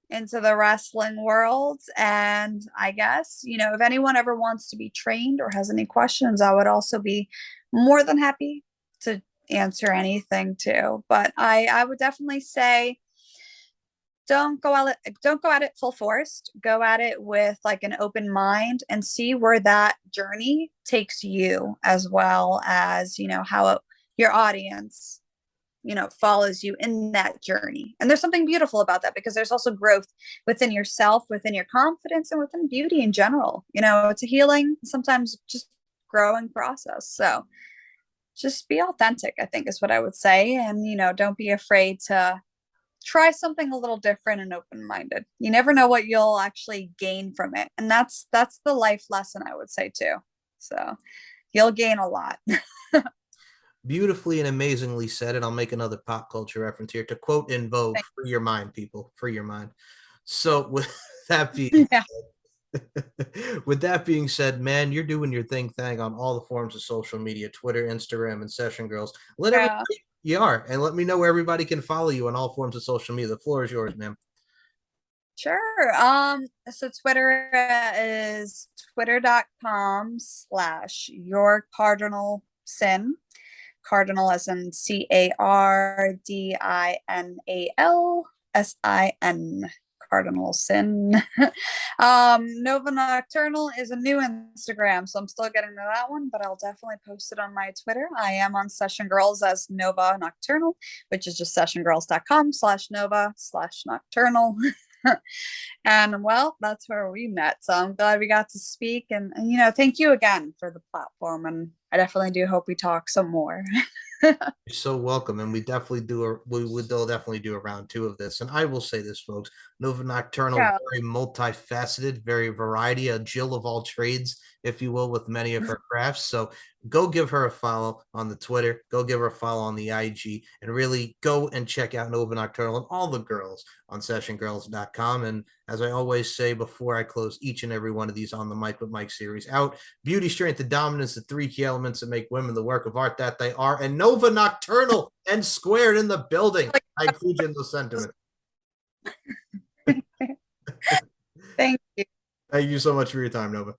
into the wrestling world. And I guess, if anyone ever wants to be trained or has any questions, I would also be more than happy to answer anything too. But I would definitely say don't go at it full force. Go at it with like an open mind and see where that journey takes you, as well as, how your audience follows you in that journey. And there's something beautiful about that because there's also growth within yourself, within your confidence, and within beauty in general. It's a healing, sometimes just growing process. So just be authentic, I think is what I would say. And, don't be afraid to try something a little different and open-minded. You never know what you'll actually gain from it. And that's the life lesson I would say too. So you'll gain a lot. Beautifully and amazingly said. And I'll make another pop culture reference here to quote In Vogue, free your mind, people, free your mind. So with that being Yeah. with that being said, man, you're doing your thing on all the forms of social media, Twitter, Instagram, and Session Girls. Let Yeah. everybody you are, and let me know where everybody can follow you on all forms of social media. The floor is yours, ma'am. Sure. So Twitter is twitter.com/your cardinal sin. Cardinal as in CARDINALSIN. Cardinal sin. Nova Nocturnal is a new Instagram, so I'm still getting to that one, but I'll definitely post it on my Twitter. I am on Session Girls as Nova Nocturnal, which is just sessiongirls.com/Nova/Nocturnal. And well, that's where we met. So I'm glad we got to speak. And thank you again for the platform. And I definitely do hope we talk some more. You're so welcome, and we would definitely do a round two of this. And I will say this, folks: Nova Nocturnal, Yeah. very multifaceted, very variety, a Jill of all trades, if you will, with many of her crafts. So go give her a follow on the Twitter, go give her a follow on the IG, and really go and check out Nova Nocturnal and all the girls on sessiongirls.com. And as I always say before I close each and every one of these on the Mike with Mike series out, beauty, strength, and dominance, the three key elements that make women the work of art that they are. And Nova Nocturnal and squared in the building. I include you in those sentiments. Thank you. Thank you so much for your time, Nova.